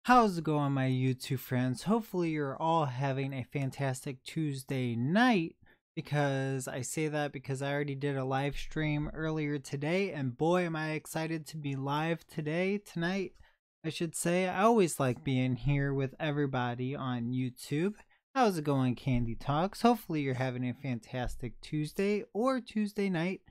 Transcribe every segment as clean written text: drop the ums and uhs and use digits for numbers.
How's it going, my YouTube friends? Hopefully, you're all having a fantastic Tuesday night. Because I say that because I already did a live stream earlier today, and boy, am I excited to be live tonight. I should say. I always like being here with everybody on YouTube. How's it going, Candy Talks? Hopefully, you're having a fantastic Tuesday or Tuesday night.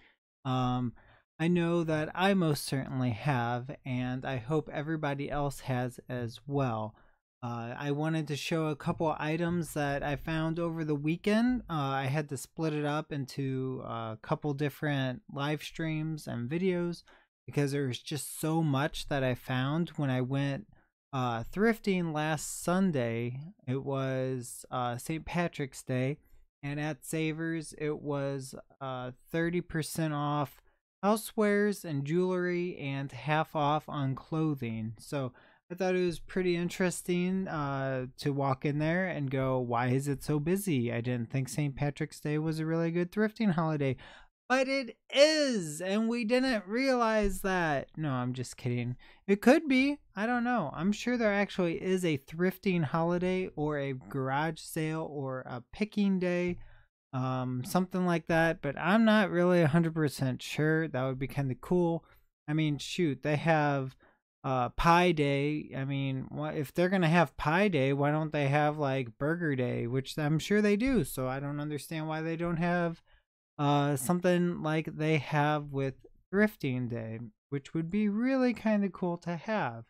Um, I know that I most certainly have, and I hope everybody else has as well. I wanted to show a couple items that I found over the weekend. I had to split it up into a couple different live streams and videos because there was just so much that I found when I went thrifting last Sunday. It was St. Patrick's Day, and at Savers it was 30% off housewares and jewelry and half off on clothing. So I thought it was pretty interesting to walk in there and go, why is it so busy? I didn't think St. Patrick's Day was a really good thrifting holiday. But it is, and we didn't realize that. No, I'm just kidding. It could be. I don't know. I'm sure there actually is a thrifting holiday or a garage sale or a picking day, something like that. But I'm not really 100% sure. That would be kind of cool. I mean, shoot, they have Pie Day. I mean, if they're gonna have Pie Day, why don't they have like Burger Day, which I'm sure they do. So I don't understand why they don't have something like they have with Thrifting Day, which would be really kind of cool to have.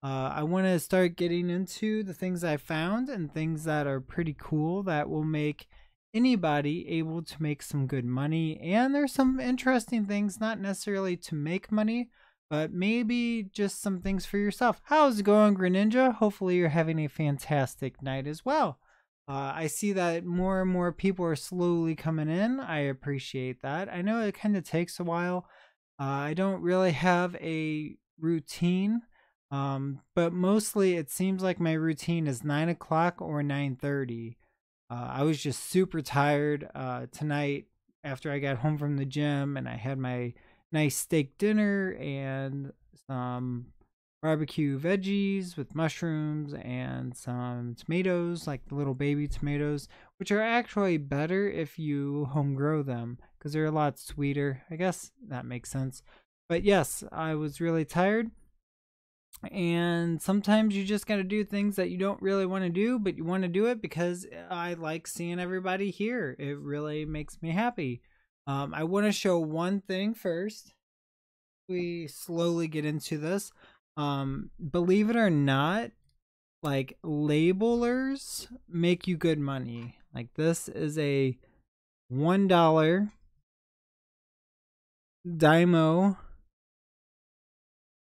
I want to start getting into the things I found and things that are pretty cool that will make anybody able to make some good money. And there's some interesting things, not necessarily to make money, but maybe just some things for yourself. How's it going, Greninja? Hopefully you're having a fantastic night as well. I see that more and more people are slowly coming in. I appreciate that. I know it kind of takes a while. I don't really have a routine, but mostly it seems like my routine is 9 o'clock or 9:30. I was just super tired tonight after I got home from the gym, and I had my nice steak dinner and some barbecue veggies with mushrooms and some tomatoes, like the little baby tomatoes, which are actually better if you home grow them because they're a lot sweeter. I guess that makes sense. But yes, I was really tired. And sometimes you just got to do things that you don't really want to do, but you want to do it because I like seeing everybody here. It really makes me happy. I want to show one thing first. We slowly get into this. Believe it or not, like labelers make you good money. Like this is a $1 Dymo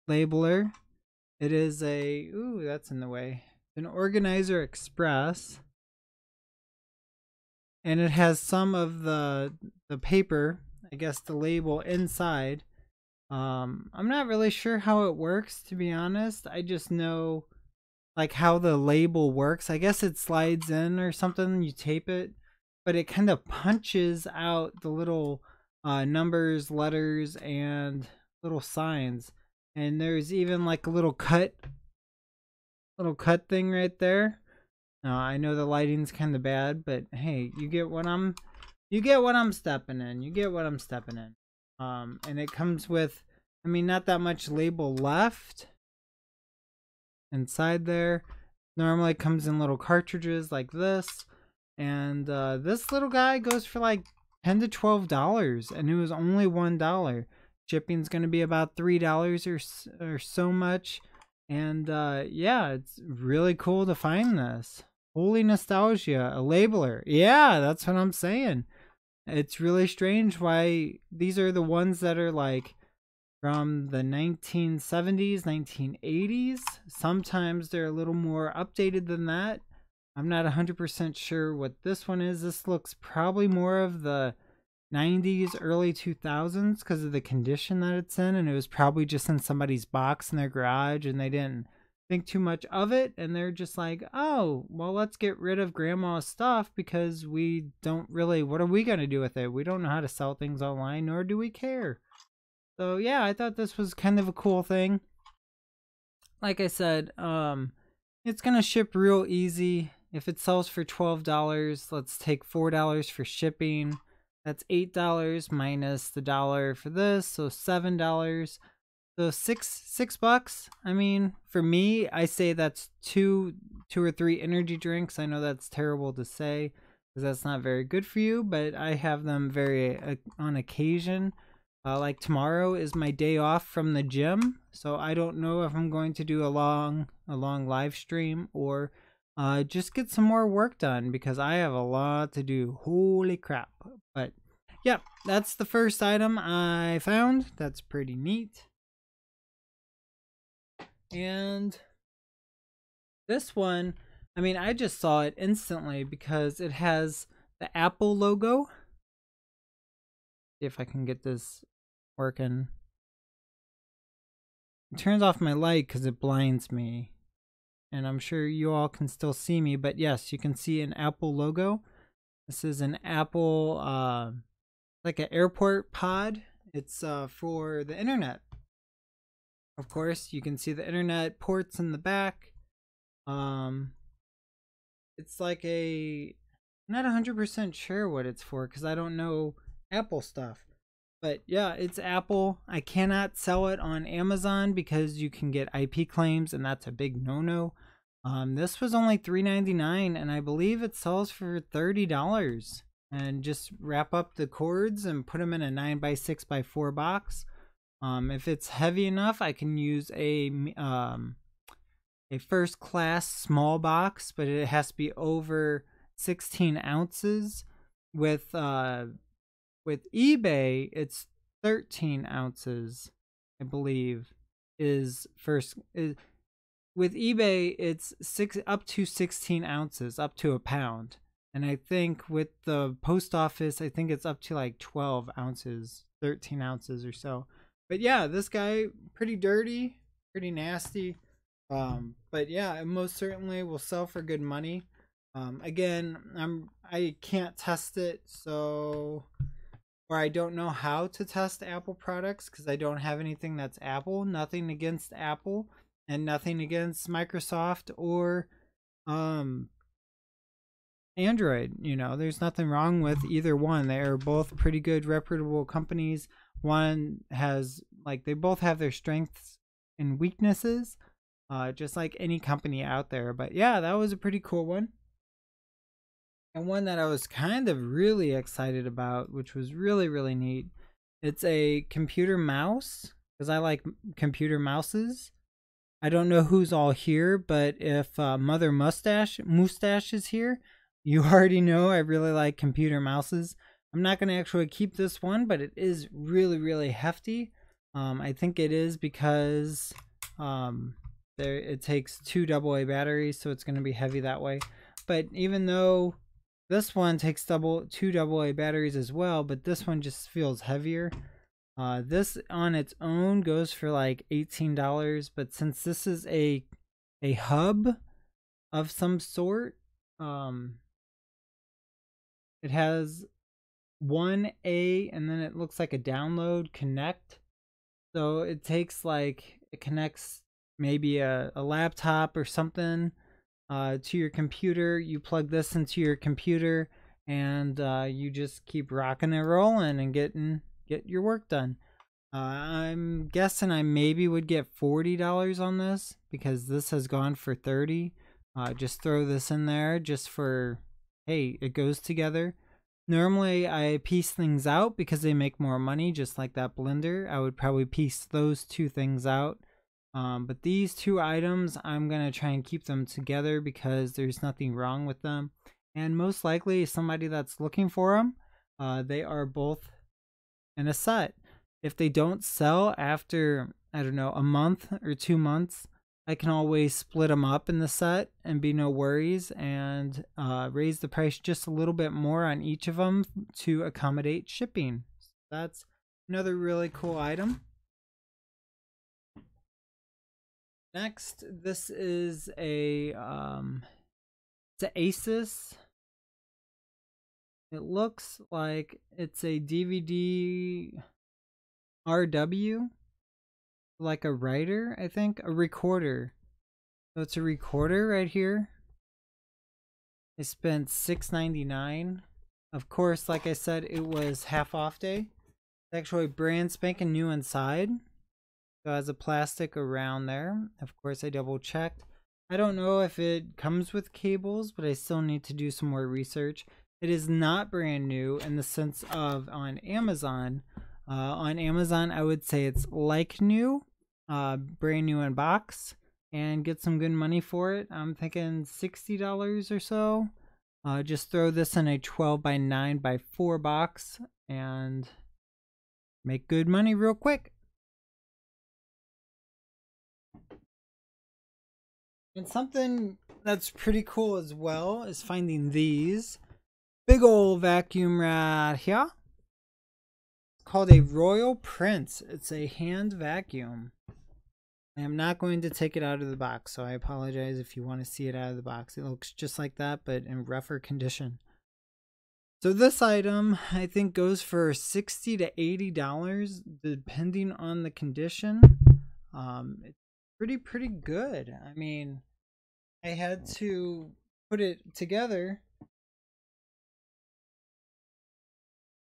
labeler. It is a, ooh, that's in the way, an Organizer Express, and it has some of the paper, I guess the label inside. I'm not really sure how it works, to be honest. I just know like how the label works. I guess it slides in or something, you tape it, but it kind of punches out the little numbers, letters, and little signs. And there's even like a little cut thing right there. Now I know the lighting's kind of bad, but hey, you get what I'm stepping in. You get what I'm stepping in. And it comes with, I mean, not that much label left inside there. Normally it comes in little cartridges like this, and this little guy goes for like $10 to $12, and it was only $1. Shipping's gonna be about $3 or so much, and yeah, it's really cool to find this. Holy nostalgia, a labeler. Yeah, that's what I'm saying. It's really strange why these are the ones that are like from the 1970s, 1980s. Sometimes they're a little more updated than that. I'm not 100% sure what this one is. This looks probably more of the 90s, early 2000s because of the condition that it's in, and it was probably just in somebody's box in their garage and they didn't think too much of it, and they're just like, oh, well, let's get rid of grandma's stuff because we don't really, what are we going to do with it? We don't know how to sell things online, nor do we care. So yeah, I thought this was kind of a cool thing. Like I said, It's gonna ship real easy. If it sells for $12, let's take $4 for shipping. That's $8 minus the dollar for this, so $7. So six bucks. I mean, for me, I say that's two or three energy drinks. I know that's terrible to say because that's not very good for you, but I have them very on occasion. Like tomorrow is my day off from the gym, so I don't know if I'm going to do a long live stream or just get some more work done because I have a lot to do. Holy crap! But yeah, that's the first item I found. That's pretty neat. And this one, I mean, I just saw it instantly because it has the Apple logo. See if I can get this working. It turns off my light because it blinds me. And I'm sure you all can still see me, but yes, you can see an Apple logo. This is an Apple, like an airport pod. It's for the internet. Of course, you can see the internet ports in the back. It's like I'm not 100% sure what it's for because I don't know Apple stuff. But yeah, it's Apple. I cannot sell it on Amazon because you can get IP claims and that's a big no-no. This was only $3.99 and I believe it sells for $30. And just wrap up the cords and put them in a 9x6x4 box. If it's heavy enough, I can use a first class small box, but it has to be over 16 ounces. With eBay, it's 13 ounces, I believe, is first. With eBay, it's up to 16 ounces, up to a pound. And I think with the post office, I think it's up to like 12 ounces, 13 ounces or so. But yeah, this guy, pretty dirty, pretty nasty. But yeah, it most certainly will sell for good money. Again, I can't test it, or I don't know how to test Apple products because I don't have anything that's Apple. Nothing against Apple and nothing against Microsoft or Android. You know, there's nothing wrong with either one. They are both pretty good, reputable companies. One has, they both have their strengths and weaknesses, just like any company out there. But yeah, that was a pretty cool one. And one that I was kind of really excited about, which was really, really neat. It's a computer mouse, because I like computer mouses. I don't know who's all here, but if Mother Mustache is here, you already know I really like computer mouses. I'm not going to actually keep this one, but it is really, really hefty. I think it is because it takes 2 AA batteries, so it's going to be heavy that way. But even though this one takes 2 AA batteries as well, but this one just feels heavier. This on its own goes for like $18, but since this is a hub of some sort, it has 1A and then it looks like a download connect. So it connects maybe a laptop or something to your computer. You plug this into your computer and you just keep rocking and rolling and get your work done. I'm guessing I maybe would get $40 on this because this has gone for $30. Just throw this in there just for, hey, it goes together. Normally I piece things out because they make more money, just like that blender. I would probably piece those two things out. But these two items, I'm going to try and keep them together because there's nothing wrong with them. And most likely somebody that's looking for them, they are both in a set. If they don't sell after, I don't know, a month or 2 months, I can always split them up in the set and be no worries and raise the price just a little bit more on each of them to accommodate shipping. So that's another really cool item. Next, this is it's an Asus. It looks like it's a DVD RW, like a writer, I think, a recorder. So it's a recorder right here. I spent $6.99. Of course, like I said, it was half off day. It's actually brand spanking new inside. So it has a plastic around there. Of course, I double checked. I don't know if it comes with cables, but I still need to do some more research. It is not brand new in the sense of on Amazon. On Amazon, I would say it's like new, brand new in box, and get some good money for it. I'm thinking $60 or so. Just throw this in a 12x9x4 box and make good money real quick. And something that's pretty cool as well is finding these big old vacuum right here. It's called a Royal Prince. It's a hand vacuum. I am not going to take it out of the box, so I apologize if you want to see it out of the box. It looks just like that, but in rougher condition. So this item, I think, goes for $60 to $80, depending on the condition. It's pretty good. I mean, I had to put it together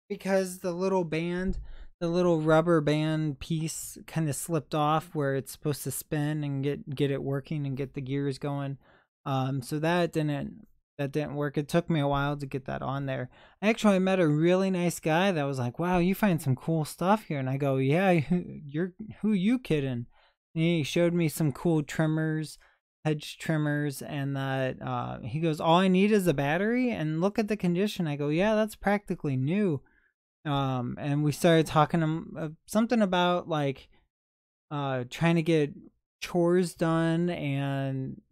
because the little band, the little rubber band piece kind of slipped off where it's supposed to spin and get it working and get the gears going. So that didn't work. It took me a while to get that on there. I actually met a really nice guy that was like, "Wow, you find some cool stuff here." And I go, "Yeah, who you kidding?" And he showed me some cool trimmers, hedge trimmers, and that he goes, "All I need is a battery, and look at the condition." I go, "Yeah, that's practically new." And we started talking something about like trying to get chores done and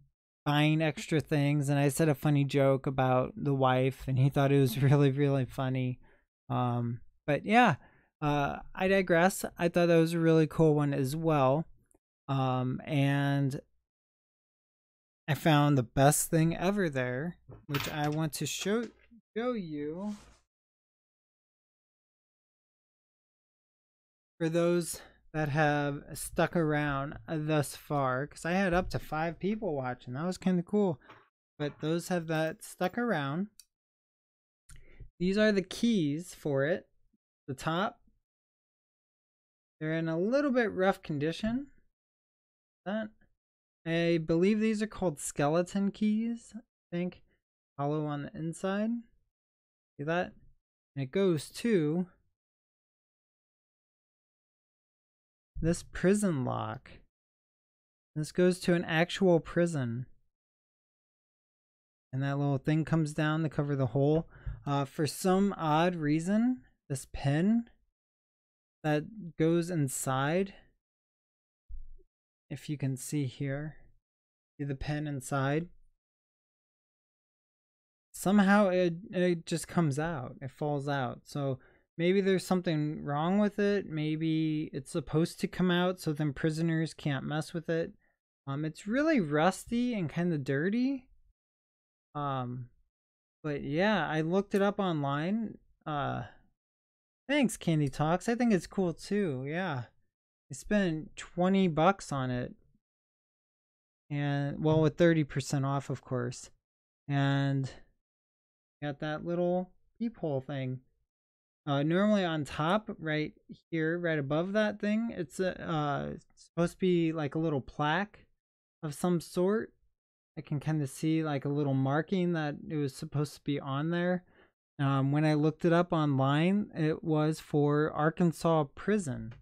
buying extra things, and I said a funny joke about the wife, and he thought it was really funny. But yeah, I digress. I thought that was a really cool one as well. And I found the best thing ever there, which I want to show you for those that have stuck around thus far, because I had up to 5 people watching. That was kind of cool. But those that stuck around, these are the keys for it. The top, they're in a little bit rough condition. I believe these are called skeleton keys. I think hollow on the inside. See that? And it goes to this prison lock. This goes to an actual prison. And that little thing comes down to cover the hole. For some odd reason, this pin that goes inside, if you can see here, see the pin inside? Somehow it just comes out. It falls out. So maybe there's something wrong with it. Maybe it's supposed to come out so then prisoners can't mess with it. It's really rusty and kind of dirty. But yeah, I looked it up online. Thanks, Candy Talks. I think it's cool too. Yeah, I spent $20 on it, and well, with 30% off, of course. And got that little peephole thing. Normally on top, right here, right above that thing, it's supposed to be like a little plaque of some sort. I can kind of see like a little marking that it was supposed to be on there. When I looked it up online, it was for Arkansas prison.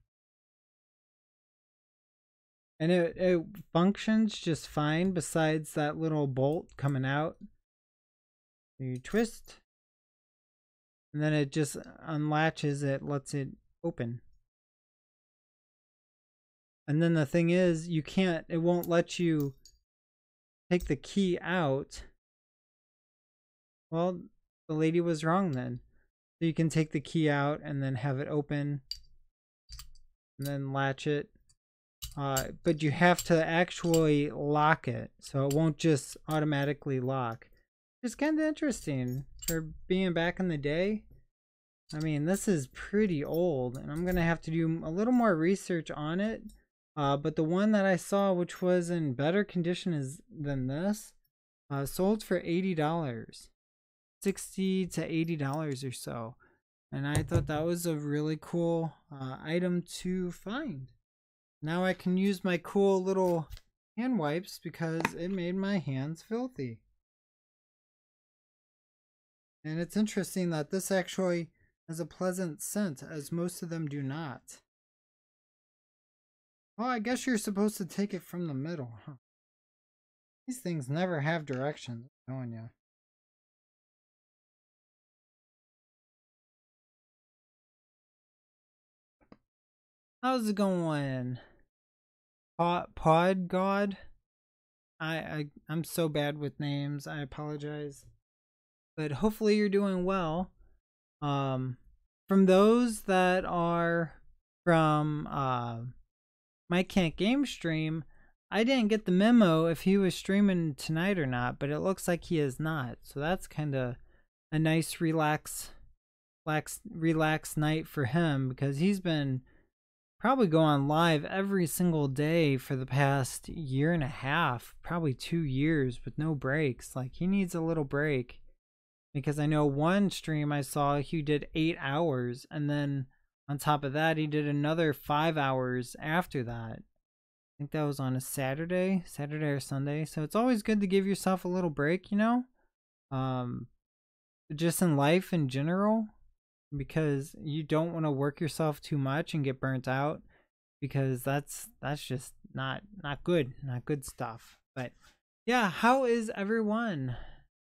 And it functions just fine besides that little bolt coming out. You twist, and then it just unlatches it, lets it open. And then the thing is, it won't let you take the key out. Well, the lady was wrong then. So you can take the key out and then have it open and then latch it. But you have to actually lock it, so it won't just automatically lock. It's kind of interesting for being back in the day. I mean, this is pretty old, and I'm going to have to do a little more research on it. But the one that I saw, which was in better condition than this, sold for $80, $60 to $80 or so. And I thought that was a really cool item to find. Now I can use my cool little hand wipes because it made my hands filthy. And it's interesting that this actually has a pleasant scent, as most of them do not. Well, I guess you're supposed to take it from the middle, huh? These things never have directions, I'm telling you. How's it going? Pod God? I'm so bad with names. I apologize. But hopefully you're doing well. From those that are from Mike Can't Game Stream, I didn't get the memo if he was streaming tonight or not, but it looks like he is not. So that's kind of a nice relax night for him, because he's been probably going live every single day for the past year and a half, probably 2 years with no breaks. Like, he needs a little break, because I know one stream I saw he did 8 hours, and then on top of that he did another 5 hours after that. I think that was on a Saturday or Sunday. So it's always good to give yourself a little break, you know, just in life in general, because you don't want to work yourself too much and get burnt out, because that's just not good stuff. But yeah, how is everyone?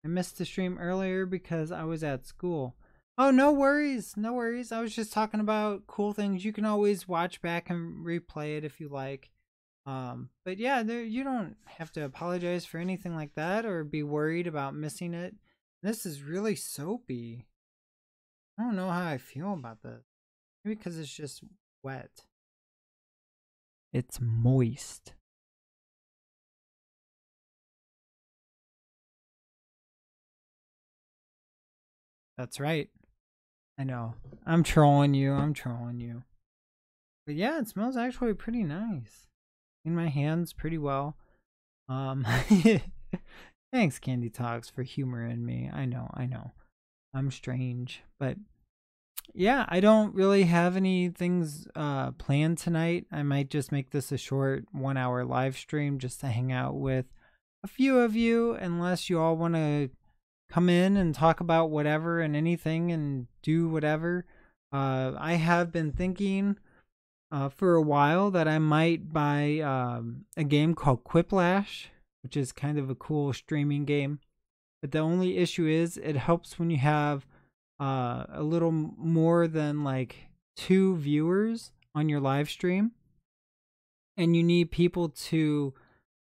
I missed the stream earlier because I was at school. Oh, no worries, no worries. I was just talking about cool things. You can always watch back and replay it if you like. But yeah, you don't have to apologize for anything like that or be worried about missing it. This is really soapy. I don't know how I feel about this. Maybe because it's just wet. It's moist. That's right. I know. I'm trolling you. But yeah, it smells actually pretty nice. In my hands pretty well. Thanks, Candy Talks, for humoring me. I know. I'm strange. But yeah, I don't really have any things planned tonight. I might just make this a short 1-hour live stream just to hang out with a few of you, unless you all want to come in and talk about whatever and anything and do whatever. I have been thinking for a while that I might buy a game called Quiplash, which is kind of a cool streaming game. But the only issue is it helps when you have a little more than like 2 viewers on your live stream, and you need people to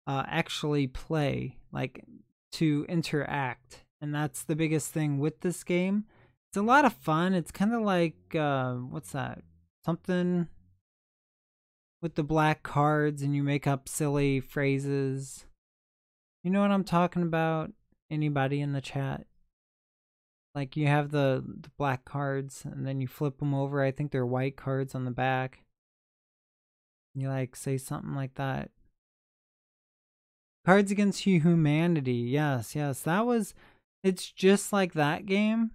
actually play, like to interact. And that's the biggest thing with this game. It's a lot of fun. It's kind of like what's that? Something with the black cards, and you make up silly phrases. You know what I'm talking about? Anybody in the chat? Like, you have the black cards, and then you flip them over. I think they're white cards on the back. You like say something like that. Cards Against Humanity. Yes. It's just like that game,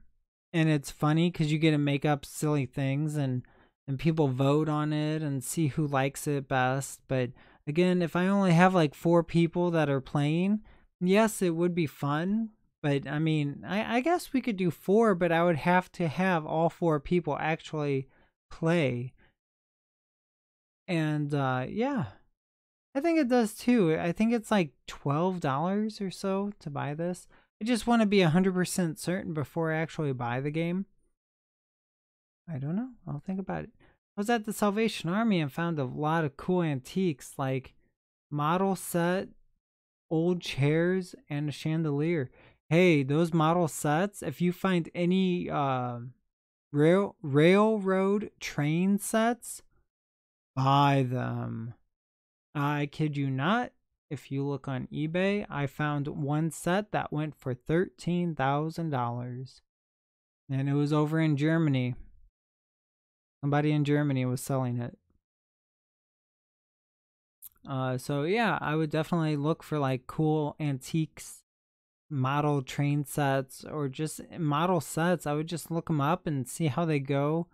and it's funny because you get to make up silly things, and people vote on it and see who likes it best. But again, if I only have like 4 people that are playing, yes, it would be fun. But I mean, I guess we could do 4, but I would have to have all 4 people actually play. And yeah, I think it does too. I think it's like $12 or so to buy this. I just want to be 100% certain before I actually buy the game. I don't know. I'll think about it. I was at the Salvation Army and found a lot of cool antiques, like model set, old chairs, and a chandelier. Hey, those model sets, if you find any railroad train sets, buy them. I kid you not. If you look on eBay, I found one set that went for $13,000. And it was over in Germany. Somebody in Germany was selling it. So yeah, I would definitely look for like cool antiques, model train sets, or just model sets. I would just look them up and see how they go.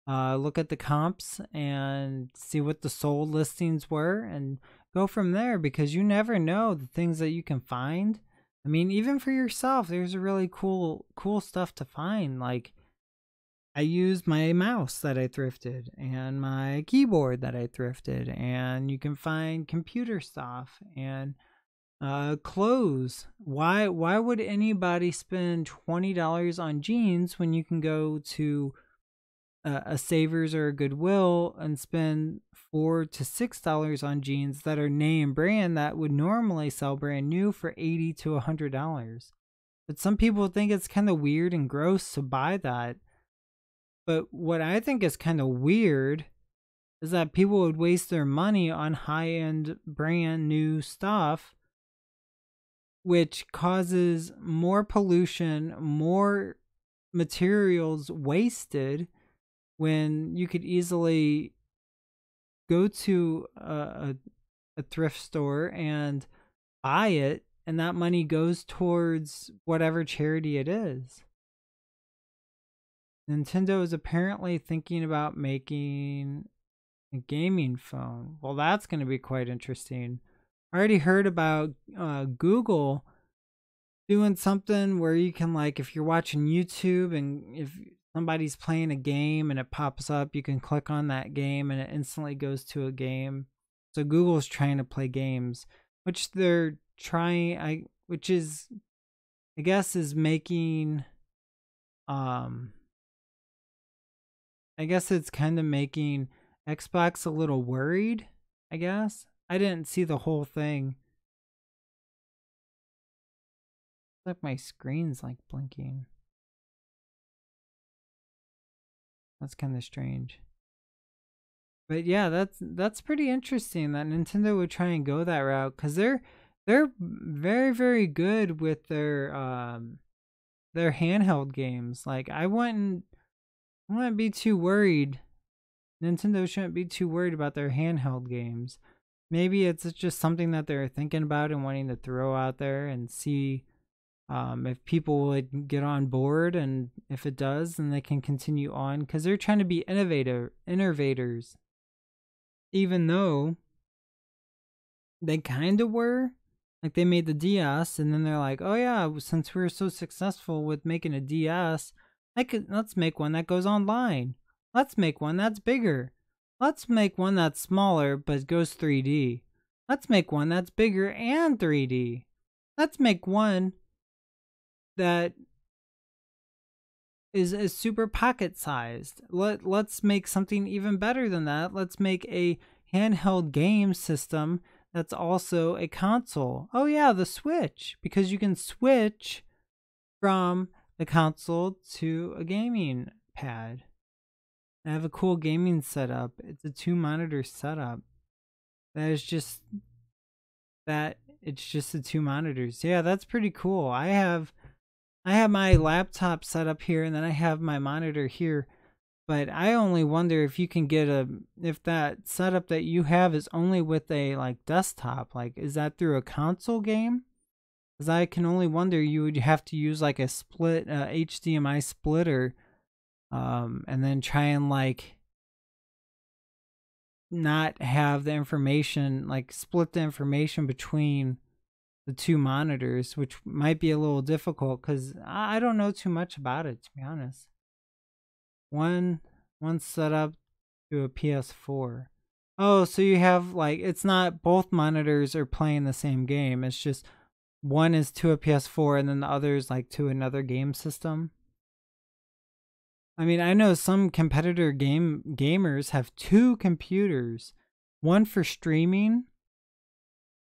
Look at the comps and see what the sold listings were and go from there, because you never know the things that you can find. I mean, even for yourself, there's a really cool stuff to find. Like, I used my mouse that I thrifted and my keyboard that I thrifted, and you can find computer stuff and clothes. Why would anybody spend $20 on jeans when you can go to a Savers or a Goodwill and spend $4 to $6 on jeans that are name brand that would normally sell brand new for $80 to $100? But some people think it's kind of weird and gross to buy that. But what I think is kind of weird is that people would waste their money on high-end brand new stuff, which causes more pollution, more materials wasted, when you could easily go to a thrift store and buy it, and that money goes towards whatever charity it is. Nintendo is apparently thinking about making a gaming phone. Well, that's going to be quite interesting. I already heard about Google doing something where you can, like, if you're watching YouTube and if somebody's playing a game and it pops up, you can click on that game and it instantly goes to a game. So Google's trying to play games, which they're trying, which is, I guess, is making, I guess it's kind of making Xbox a little worried, I guess. I didn't see the whole thing. Like my screen's like blinking. That's kind of strange. But yeah, that's pretty interesting that Nintendo would try and go that route, because they're very, very good with their handheld games. Like, I wouldn't be too worried. Nintendo shouldn't be too worried about their handheld games. Maybe it's just something that they're thinking about and wanting to throw out there and see if people would get on board, and if it does, then they can continue on, because they're trying to be innovators, even though they kind of were. Like, they made the DS, and then they're like, oh yeah, since we're so successful with making a DS, let's make one that goes online. Let's make one that's bigger. Let's make one that's smaller but goes 3D. Let's make one that's bigger and 3D. Let's make one that is super pocket sized. Let's make something even better than that. Let's make a handheld game system that's also a console. Oh yeah, the Switch, because you can switch from the console to a gaming pad. I have a cool gaming setup. It's a 2-monitor setup. It's just the 2 monitors. Yeah, that's pretty cool. I have my laptop set up here, and then I have my monitor here. But I only wonder if you can get if that setup that you have is only with a like desktop. Like, is that through a console game? Because I can only wonder, you would have to use like a split HDMI splitter, and then try and like not have the information, like split the information between the 2 monitors, which might be a little difficult, because I don't know too much about it, to be honest. One set up to a PS4. Oh, so you have, like, it's not both monitors are playing the same game. It's just one is to a PS4 and then the other is like to another game system. I mean, I know some competitor gamers have 2 computers, one for streaming,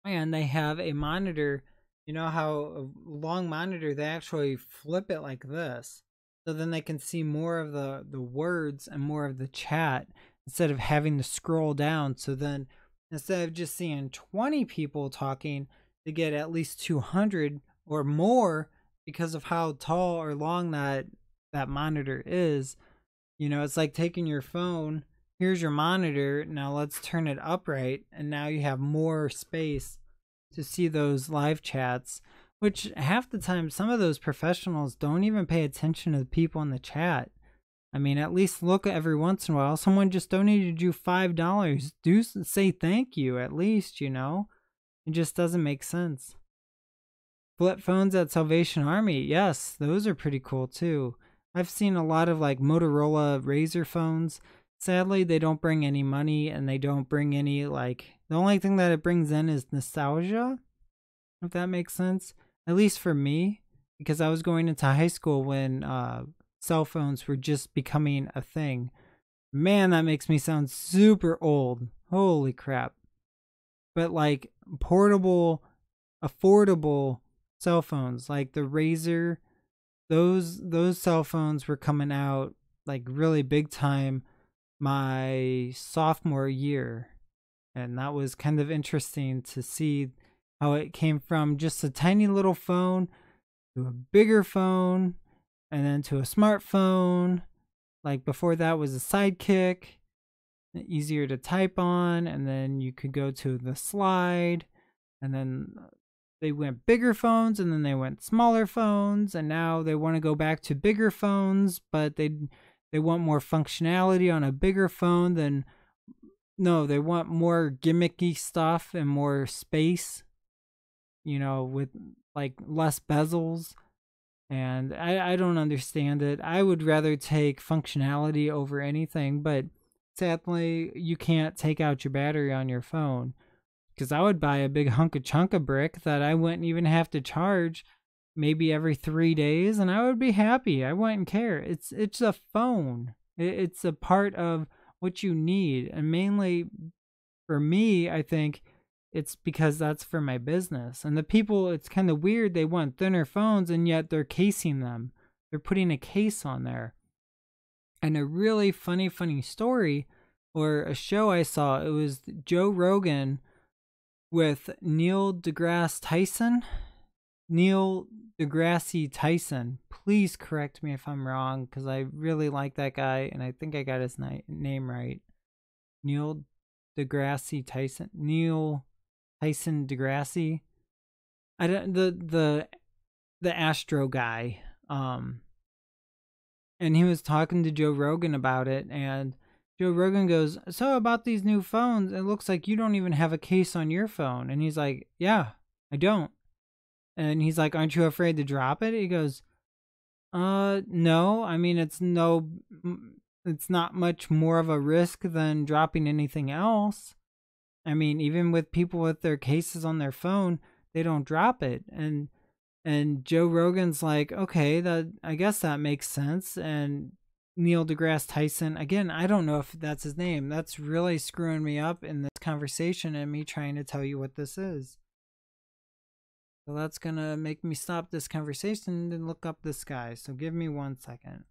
and they have a monitor. You know how a long monitor, they actually flip it like this, so then they can see more of the words and more of the chat instead of having to scroll down. So then instead of just seeing 20 people talking, they get at least 200 or more, because of how tall or long that monitor is. You know, it's like taking your phone here's your monitor. Now let's turn it upright. And now you have more space to see those live chats, which half the time, some of those professionals don't even pay attention to the people in the chat. I mean, at least look every once in a while. Someone just donated you $5. Do say thank you at least, you know? It just doesn't make sense. Flip phones at Salvation Army. Yes, those are pretty cool too. I've seen a lot of like Motorola Razr phones. Sadly, they don't bring any money and they don't bring any like, the only thing that it brings in is nostalgia, if that makes sense. At least for me, because I was going into high school when cell phones were just becoming a thing. Man, that makes me sound super old. Holy crap. But like portable, affordable cell phones, like the Razr, those cell phones were coming out like really big time my sophomore year. And that was kind of interesting to see how it came from just a tiny little phone to a bigger phone and then to a smartphone. Like before that was a Sidekick, easier to type on, and then you could go to the Slide, and then they went bigger phones, and then they went smaller phones, and now they want to go back to bigger phones, but they want more functionality on a bigger phone than, no, they want more gimmicky stuff and more space, you know, with like less bezels. And I don't understand it. I would rather take functionality over anything, but sadly, you can't take out your battery on your phone. Because I would buy a big hunk of chunk of brick that I wouldn't even have to charge maybe every 3 days, and I would be happy. I wouldn't care. It's a phone. It's a part of what you need. And mainly for me, I think it's because that's for my business. And the people, it's kind of weird. They want thinner phones and yet they're casing them. They're putting a case on there. And a really funny story or a show I saw, it was Joe Rogan with Neil deGrasse Tyson. Neil deGrasse Tyson. Please correct me if I'm wrong, because I really like that guy and I think I got his name right. Neil deGrasse Tyson. Neil Tyson deGrasse. I don't, the Astro guy. And he was talking to Joe Rogan about it, and Joe Rogan goes, "So about these new phones, it looks like you don't even have a case on your phone." And he's like, "Yeah, I don't." And he's like, "Aren't you afraid to drop it?" He goes, no. I mean, it's not much more of a risk than dropping anything else. I mean, even with people with their cases on their phone, they don't drop it." And Joe Rogan's like, "Okay, that, I guess that makes sense." And Neil deGrasse Tyson, again, I don't know if that's his name. That's really screwing me up in this conversation and me trying to tell you what this is. So that's gonna make me stop this conversation and look up this guy. So give me 1 second.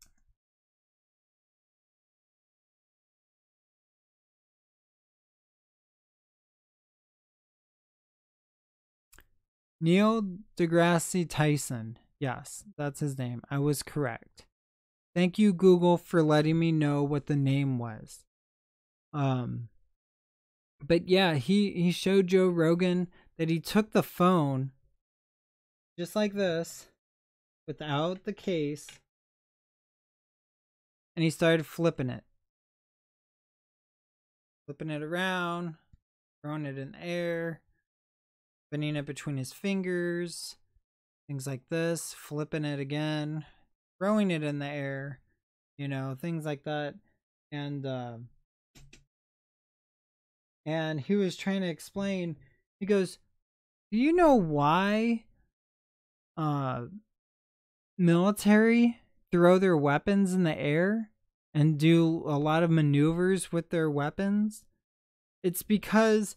Neil deGrasse Tyson. Yes, that's his name. I was correct. Thank you, Google, for letting me know what the name was. But yeah, he showed Joe Rogan that he took the phone just like this, without the case, and he started flipping it. Flipping it around, throwing it in the air, spinning it between his fingers, things like this, flipping it again, throwing it in the air, you know, things like that. And he was trying to explain, he goes, "Do you know why military throw their weapons in the air and do a lot of maneuvers with their weapons? It's because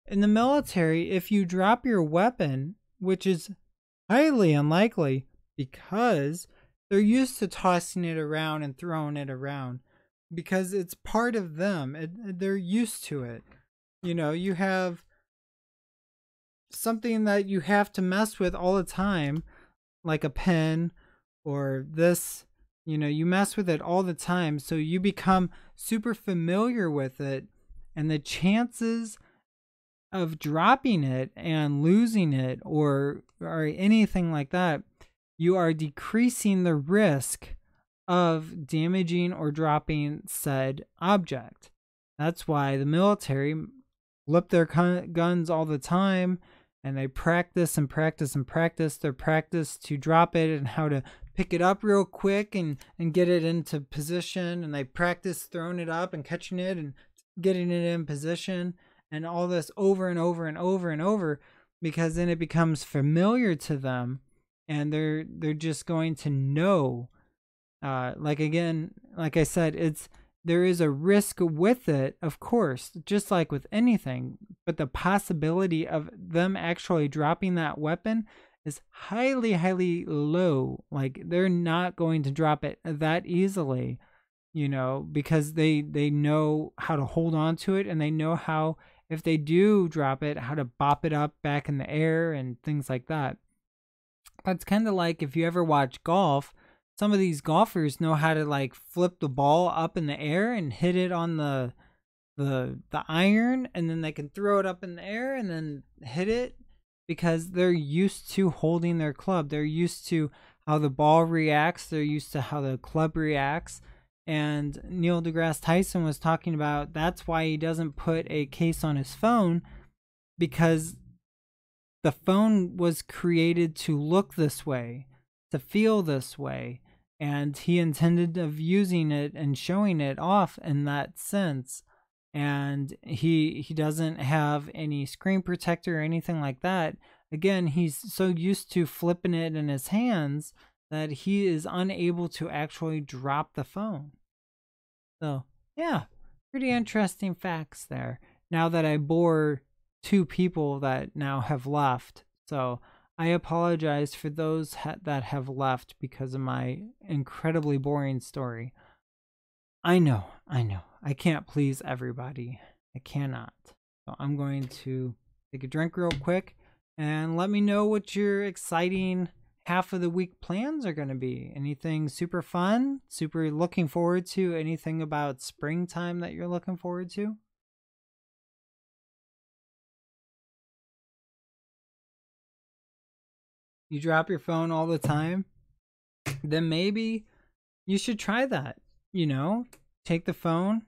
in the military, if you drop your weapon, which is highly unlikely because they're used to tossing it around and throwing it around because it's part of them. They're used to it. You know, you have something that you have to mess with all the time, like a pen or this, you know, you mess with it all the time. So you become super familiar with it, and the chances of dropping it and losing it or anything like that, you are decreasing the risk of damaging or dropping said object. That's why the military flip their guns all the time, and they practice and practice and practice. They're practiced to drop it and how to pick it up real quick and get it into position, and they practice throwing it up and catching it and getting it in position, and all this over and over and over and over, because then it becomes familiar to them, and they're just going to know. Like I said, there is a risk with it, of course, just like with anything, but the possibility of them actually dropping that weapon is highly, highly low. Like, they're not going to drop it that easily, because they know how to hold on to it, and they know how, if they do drop it, how to bop it up back in the air and things like that. It's kind of like if you ever watch golf, some of these golfers know how to like flip the ball up in the air and hit it on the iron, and then they can throw it up in the air and then hit it, because they're used to holding their club. They're used to how the ball reacts. They're used to how the club reacts. And Neil deGrasse Tyson was talking about that's why he doesn't put a case on his phone, because the phone was created to look this way, to feel this way, and he intended of using it and showing it off in that sense. And he doesn't have any screen protector or anything like that. Again, he's so used to flipping it in his hands that he is unable to actually drop the phone. So yeah, pretty interesting facts there. Now that I bore two people that now have left, so I apologize for those that have left because of my incredibly boring story. I know. I can't please everybody. I cannot. So I'm going to take a drink real quick, and let me know what your exciting half of the week plans are going to be. Anything super fun, super looking forward to? Anything about springtime that you're looking forward to? You drop your phone all the time? Then maybe you should try that. Take the phone,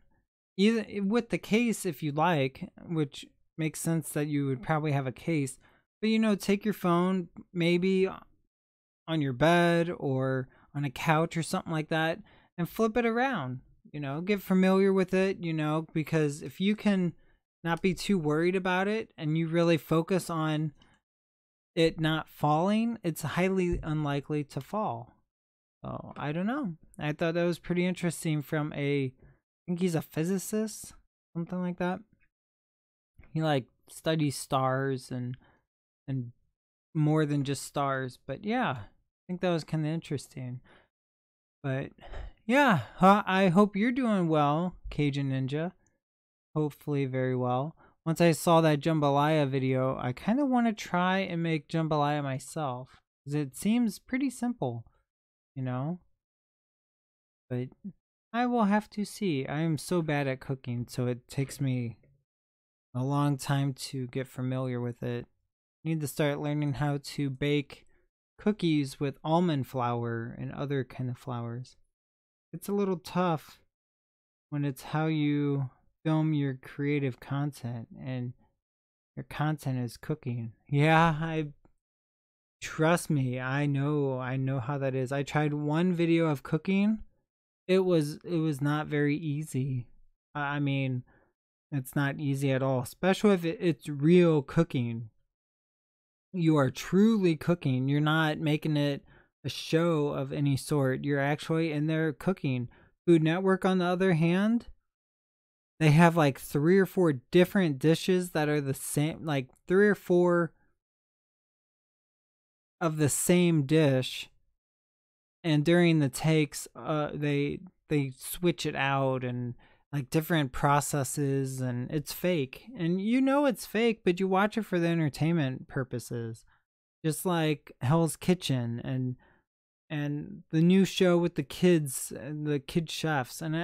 either with the case if you like, which makes sense that you would probably have a case. But take your phone maybe on your bed or on a couch or something like that, and flip it around. Get familiar with it. Because if you can not be too worried about it and you really focus on it not falling, it's highly unlikely to fall. So I don't know. I thought that was pretty interesting from I think he's a physicist, something like that. He like studies stars and more than just stars. But yeah, I think that was kind of interesting. But yeah, I hope you're doing well, Cajun Ninja. Hopefully very well. Once I saw that jambalaya video, I kind of want to try and make jambalaya myself, because it seems pretty simple. But I will have to see. I am so bad at cooking, so it takes me a long time to get familiar with it. I need to start learning how to bake cookies with almond flour and other kind of flours. It's a little tough when it's how you film your creative content and your content is cooking. Yeah, trust me, I know how that is. I tried one video of cooking. It was not very easy. I mean, it's not easy at all, especially if it's real cooking. You are truly cooking. You're not making it a show of any sort. You're actually in there cooking. Food Network, on the other hand, they have like 3 or 4 different dishes that are the same, like 3 or 4 of the same dish, and during the takes they switch it out, and like different processes, and it's fake, and it's fake, but you watch it for the entertainment purposes, just like Hell's Kitchen and and the new show with the kids, the kid chefs, and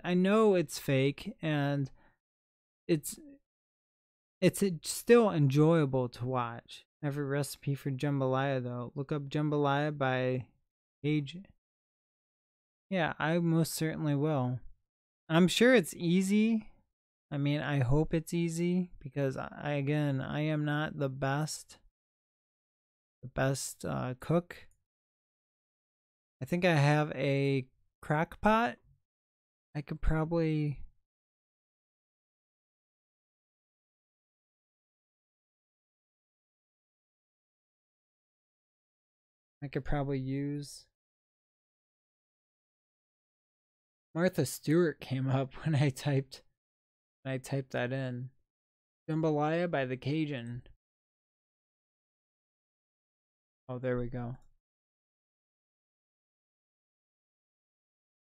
I know it's fake, and it's it's still enjoyable to watch. Every recipe for jambalaya, though. Look up jambalaya by Age. Yeah, I most certainly will. I'm sure it's easy. I mean, I hope it's easy because again, I am not the best cook. I think I have a crock pot. I could probably use. Martha Stewart came up when I typed that in. Jambalaya by the Cajun. Oh, there we go.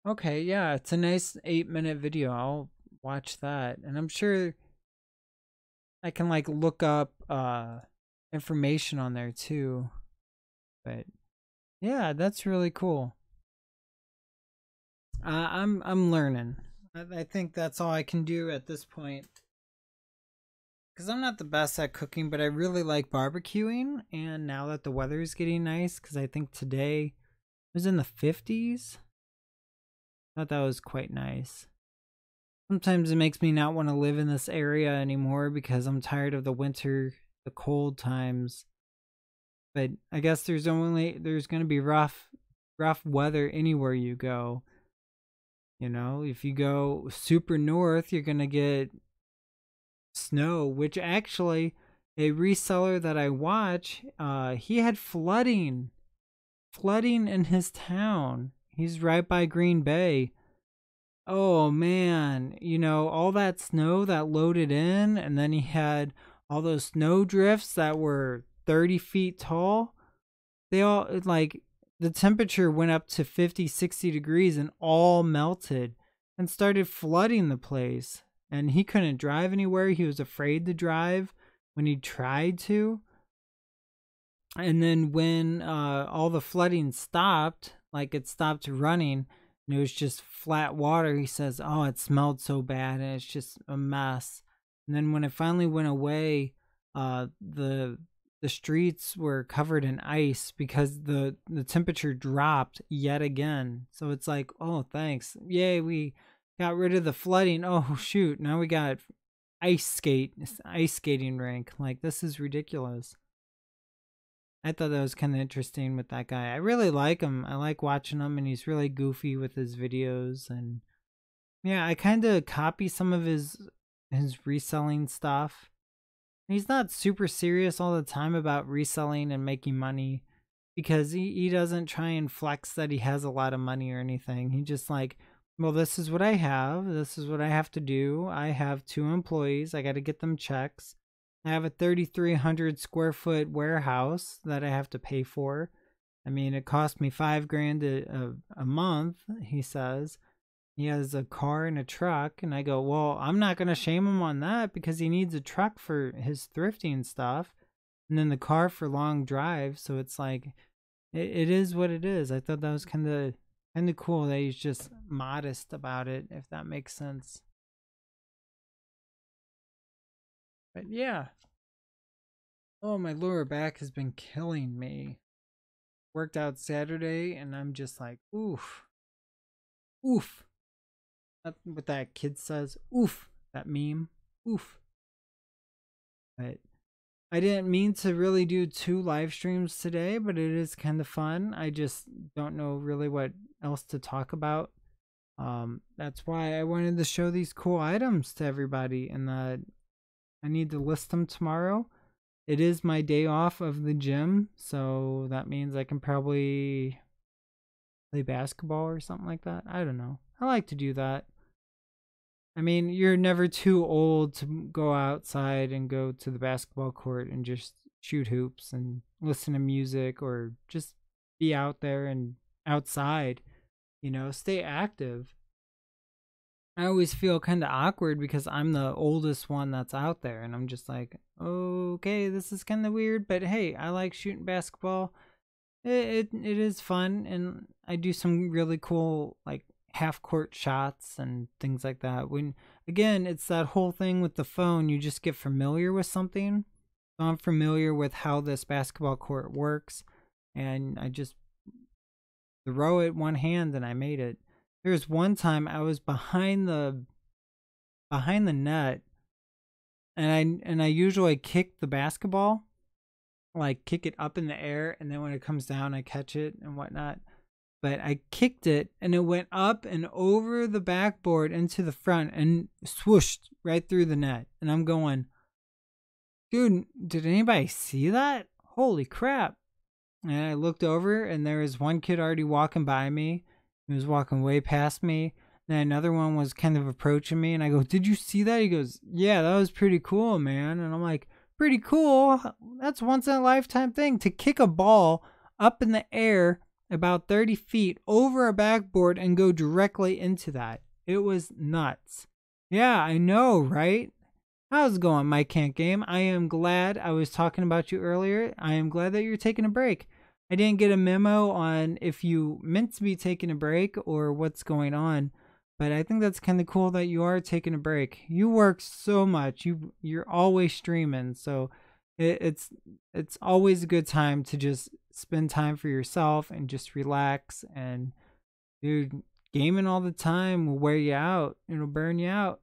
Okay, yeah, it's a nice 8-minute video. I'll watch that. And I'm sure I can like look up information on there too. But yeah, that's really cool. I'm learning. I think that's all I can do at this point. Because I'm not the best at cooking, but I really like barbecuing. And now that the weather is getting nice, because I think today was in the 50s. I thought that was quite nice. Sometimes it makes me not want to live in this area anymore because I'm tired of the winter, the cold times. But I guess there's going to be rough weather anywhere you go. You know, if you go super north, you're going to get snow, which actually a reseller that I watch, he had flooding in his town. He's right by Green Bay. Oh man, you know, all that snow that loaded in, and then he had all those snow drifts that were 30 feet tall. They all, like, the temperature went up to 50, 60 degrees and all melted and started flooding the place. And he couldn't drive anywhere. He was afraid to drive when he tried to. And then when all the flooding stopped, like it stopped running, and it was just flat water, he says, oh, it smelled so bad and it's just a mess. And then when it finally went away, the streets were covered in ice because the temperature dropped yet again. So it's like, oh, thanks. Yay, we got rid of the flooding. Oh, shoot. Now we got ice skating rink. Like, this is ridiculous. I thought that was kind of interesting with that guy. I really like him. I like watching him, and he's really goofy with his videos. And yeah, I kind of copy some of his reselling stuff. He's not super serious all the time about reselling and making money because he doesn't try and flex that he has a lot of money or anything. He just like, well, this is what I have. This is what I have to do. I have 2 employees. I got to get them checks. I have a 3,300 square foot warehouse that I have to pay for. I mean, it cost me $5,000 a month, he says. He has a car and a truck, and I go, well, I'm not going to shame him on that because he needs a truck for his thrifting stuff and then the car for long drives. So it's like, it is what it is. I thought that was kind of cool that he's just modest about it, if that makes sense. But yeah. Oh, my lower back has been killing me. Worked out Saturday, and I'm just like, oof. Oof. That's what that kid says. Oof. That meme. Oof. But I didn't mean to really do 2 live streams today, but it is kind of fun. I just don't know really what else to talk about. That's why I wanted to show these cool items to everybody, and I need to list them tomorrow. It is my day off of the gym, so that means I can probably play basketball or something like that. I don't know. I like to do that. I mean, you're never too old to go outside and go to the basketball court and just shoot hoops and listen to music or just be out there and outside, you know, stay active. I always feel kind of awkward because I'm the oldest one that's out there, and I'm just like, okay, this is kind of weird, but hey, I like shooting basketball. it is fun, and I do some really cool like half court shots and things like that. When again, it's that whole thing with the phone, you just get familiar with something. So I'm familiar with how this basketball court works, and I just throw it one hand and I made it. There's one time I was behind the net, and I usually kick the basketball, like kick it up in the air, and then when it comes down I catch it and whatnot. But I kicked it and it went up and over the backboard into the front and swooshed right through the net. And I'm going, dude, did anybody see that? Holy crap. And I looked over and there was one kid already walking by me. He was walking way past me. Then another one was kind of approaching me, and I go, did you see that? He goes, yeah, that was pretty cool, man. And I'm like, pretty cool? That's once in a lifetime thing to kick a ball up in the air about 30 feet over a backboard and go directly into that. It was nuts. Yeah, I know, right? How's it going, Mike Can't Game? I am glad. I was talking about you earlier. I am glad that you're taking a break. I didn't get a memo on if you meant to be taking a break or what's going on, but I think that's kind of cool that you are taking a break. You work so much. You're always streaming, so it's always a good time to just spend time for yourself and just relax. And dude, gaming all the time will wear you out. It'll burn you out.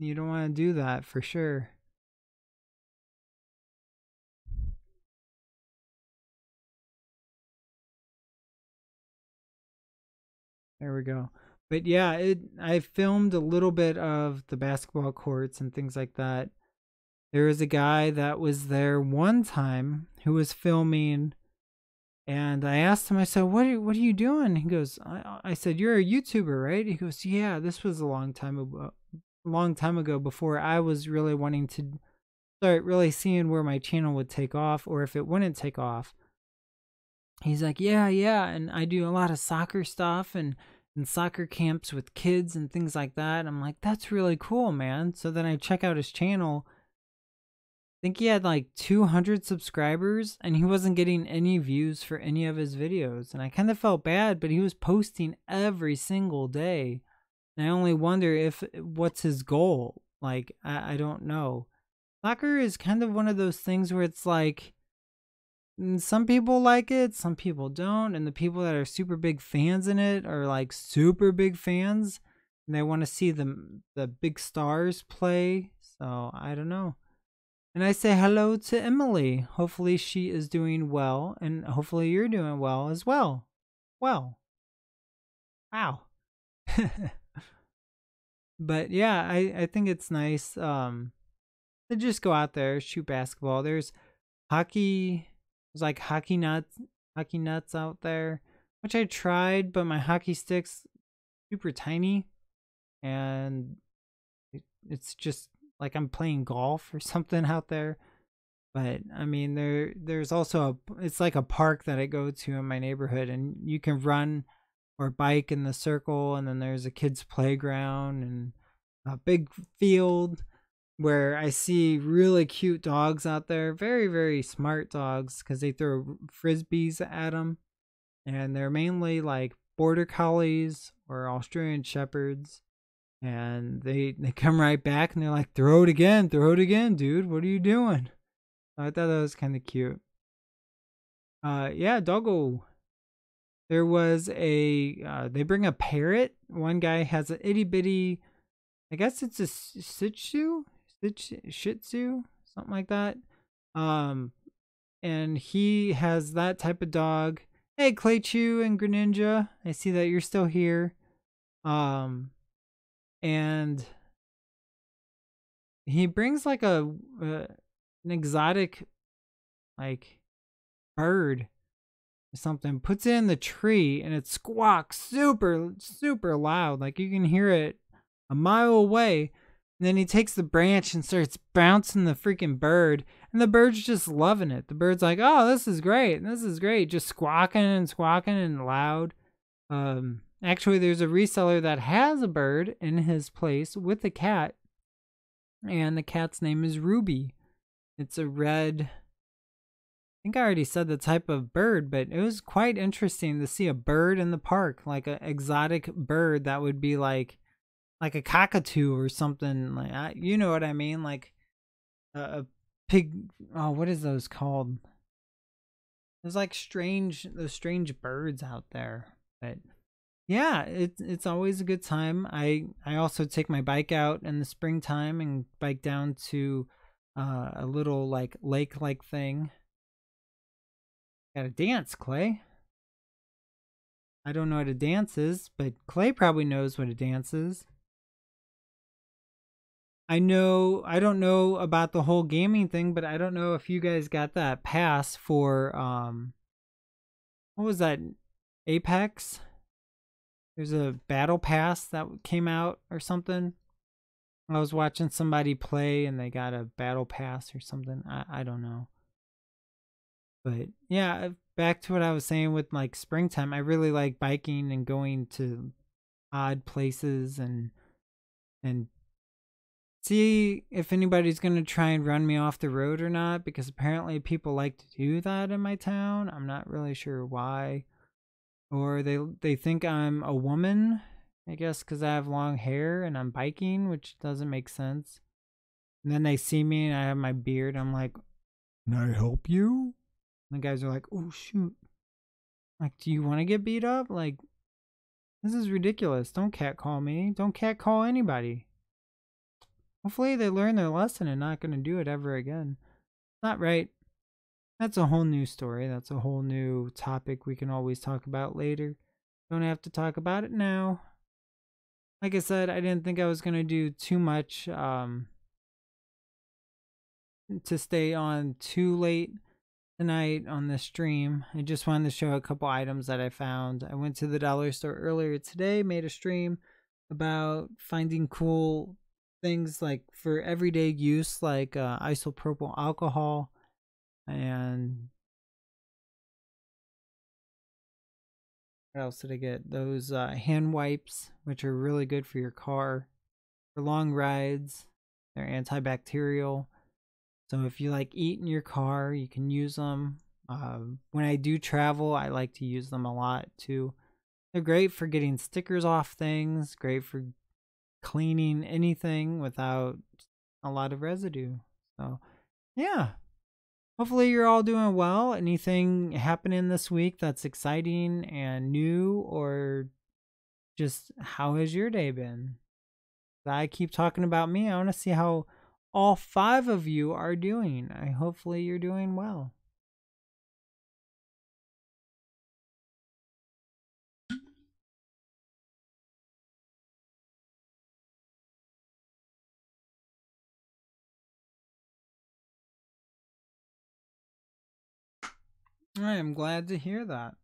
You don't want to do that for sure. There we go. But yeah, I filmed a little bit of the basketball courts and things like that. There was a guy that was there one time who was filming, and I asked him, I said, what are you doing? He goes, I said, you're a YouTuber, right? He goes, yeah, this was a long time ago before I was really wanting to start really seeing where my channel would take off or if it wouldn't take off. He's like, yeah, and I do a lot of soccer stuff and soccer camps with kids and things like that. I'm like, that's really cool, man. So then I check out his channel. I think he had like 200 subscribers and he wasn't getting any views for any of his videos. And I kind of felt bad, but he was posting every single day. And I only wonder what's his goal. Like, I don't know. Soccer is kind of one of those things where it's like, some people like it, some people don't, and the people that are super big fans in it are like super big fans, and they want to see the big stars play. So I don't know. And I say hello to Emily. Hopefully she is doing well, and hopefully you're doing well as well. Well, wow. But yeah, I think it's nice to just go out there, shoot basketball. There's hockey. There's like hockey nuts out there, which I tried, but my hockey stick's super tiny, and it's just like I'm playing golf or something out there. But I mean, there's also it's like a park that I go to in my neighborhood, and you can run or bike in the circle, and then there's a kids playground and a big field where I see really cute dogs out there, very, very smart dogs, because they throw frisbees at them. And they're mainly like border collies or Australian shepherds. And they come right back and they're like, throw it again, dude. What are you doing? I thought that was kind of cute. Yeah, doggo. There was they bring a parrot. One guy has an itty bitty, I guess it's a Shih Tzu, something like that. And he has that type of dog. Hey, Claychu and Greninja, I see that you're still here. And he brings like an exotic like bird or something, puts it in the tree, and it squawks super, super loud. Like you can hear it a mile away. And then he takes the branch and starts bouncing the freaking bird. And the bird's just loving it. The bird's like, oh, this is great. This is great. Just squawking and loud. Actually, there's a reseller that has a bird in his place with a cat. And the cat's name is Ruby. It's a red think I already said the type of bird, but it was quite interesting to see a bird in the park, like an exotic bird that would be like a cockatoo or something. Like you know what I mean, like a pig. Oh, what is those called? There's like those strange birds out there. But yeah, it's always a good time. I also take my bike out in the springtime and bike down to a little like lake like thing. Gotta dance, Clay. I don't know what a dance is, but Clay probably knows what a dance is. I don't know about the whole gaming thing, but I don't know if you guys got that pass for what was that? Apex? There's a battle pass that came out or something. I was watching somebody play and they got a battle pass or something. I don't know. But yeah, back to what I was saying with like springtime. I really like biking and going to odd places and see if anybody's going to try and run me off the road or not, because apparently people like to do that in my town. I'm not really sure why. Or they think I'm a woman, I guess cuz I have long hair and I'm biking, which doesn't make sense. And then they see me and I have my beard. I'm like, "Can I help you?" And the guys are like, "Oh shoot." Like, "Do you want to get beat up?" Like, this is ridiculous. Don't catcall me. Don't catcall anybody. Hopefully they learn their lesson and not going to do it ever again. Not right. That's a whole new story. That's a whole new topic we can always talk about later. Don't have to talk about it now. Like I said, I didn't think I was going to do too much to stay on too late tonight on the stream. I just wanted to show a couple items that I found. I went to the dollar store earlier today, made a stream about finding cool things like for everyday use, like isopropyl alcohol. And what else did I get? Those hand wipes, which are really good for your car for long rides. They're antibacterial, so if you like eat in your car, you can use them. When I do travel, I like to use them a lot too. They're great for getting stickers off things, great for cleaning anything without a lot of residue. So yeah, hopefully you're all doing well. Anything happening this week that's exciting and new, or just how has your day been? I keep talking about me. I want to see how all 5 of you are doing. Hopefully you're doing well. I am glad to hear that.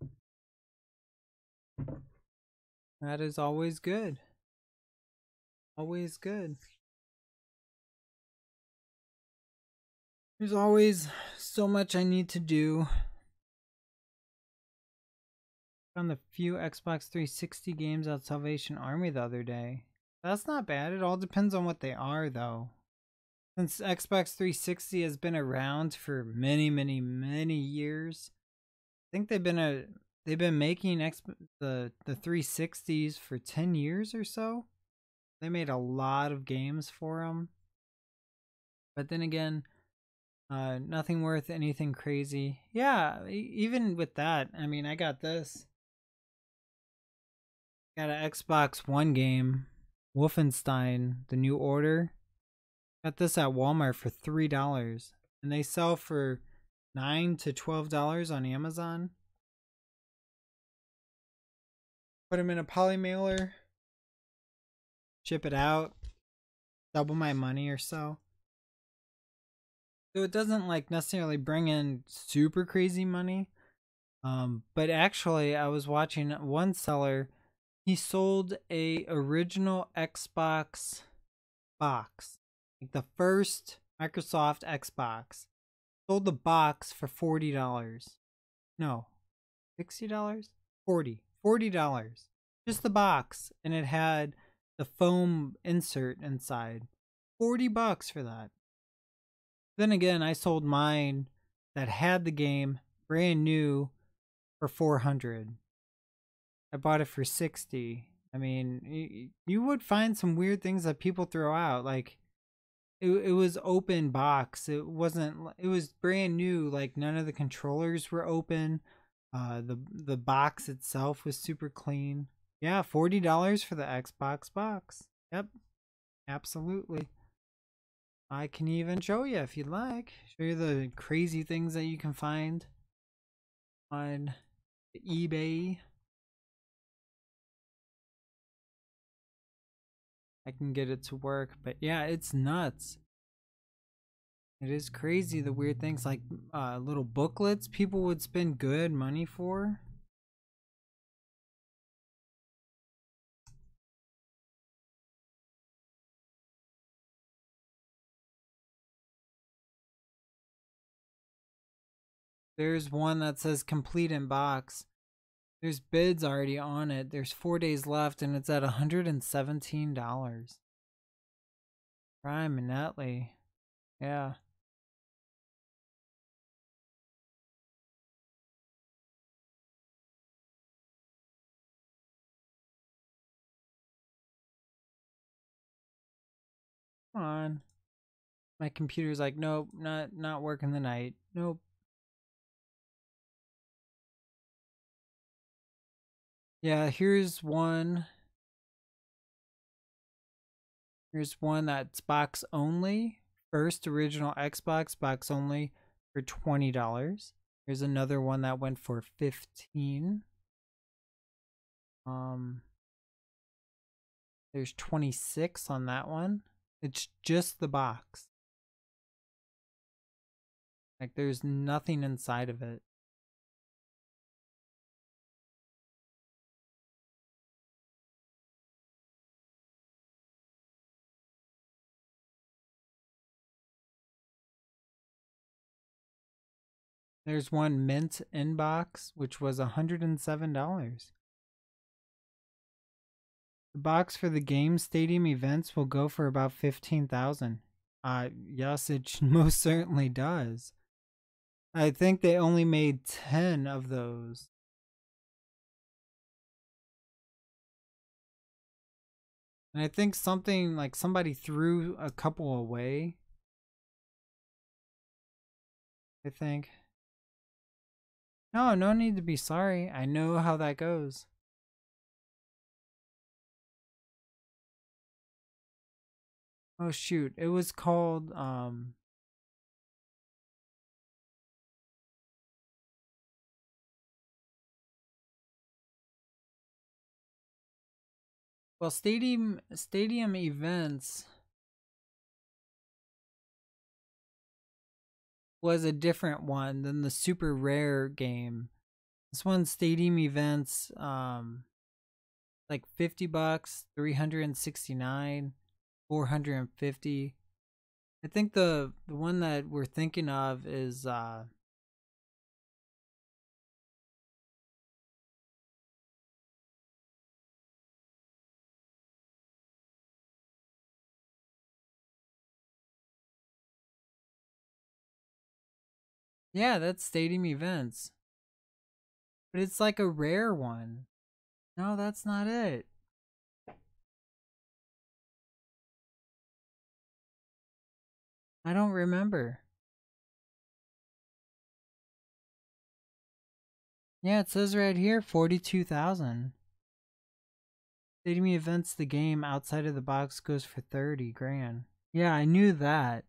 That is always good. Always good. There's always so much I need to do. Found a few Xbox 360 games out Salvation Army the other day. That's not bad. It all depends on what they are, though. Since Xbox 360 has been around for many, many, many years, I think they've been making the 360s for 10 years or so. They made a lot of games for them. But then again, nothing worth anything crazy. Yeah, even with that, I mean, I got this. Got an Xbox One game, Wolfenstein: The New Order. Got this at Walmart for $3, and they sell for $9 to $12 on Amazon. Put them in a poly mailer, ship it out, double my money or so. So it doesn't like necessarily bring in super crazy money. But actually I was watching one seller, he sold a original Xbox box. Like the first Microsoft Xbox. Sold the box for $40. No. $60? $40. Just the box, and it had the foam insert inside. $40 for that. Then again, I sold mine that had the game brand new for 400. I bought it for 60. I mean, you would find some weird things that people throw out. Like it was open box. It wasn't. It was brand new. Like none of the controllers were open. The box itself was super clean. Yeah, $40 for the Xbox box. Yep, absolutely. I can even show you if you'd like. Show you the crazy things that you can find on eBay. I can get it to work, but yeah, it's nuts. It is crazy the weird things like little booklets people would spend good money for. There's one that says complete in box. There's bids already on it. There's 4 days left and it's at $117. Prime and Netley. Yeah. Come on. My computer's like, nope, not working the night. Nope. Yeah, here's one. Here's one that's box only. First original Xbox box only for $20. Here's another one that went for 15. There's 26 on that one. It's just the box. Like there's nothing inside of it. There's one mint inbox, which was $107. The box for the game stadium events will go for about 15,000. Yes, it most certainly does. I think they only made 10 of those. And I think something like somebody threw a couple away. I think. No, no need to be sorry. I know how that goes. Oh shoot, it was called well, stadium events was a different one than the super rare game. This one's stadium events like $50, 369, 450. I think the one that we're thinking of is yeah, that's stadium events. But it's like a rare one. No, that's not it. I don't remember. Yeah, it says right here 42,000. Stadium events, the game outside of the box goes for 30 grand. Yeah, I knew that.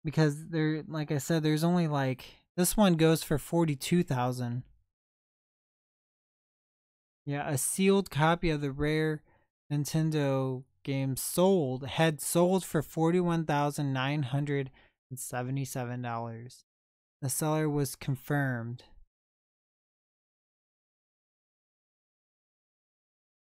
Because there, like I said, there's only like, this one goes for 42,000. Yeah, a sealed copy of the rare Nintendo game had sold for $41,977. The seller was confirmed.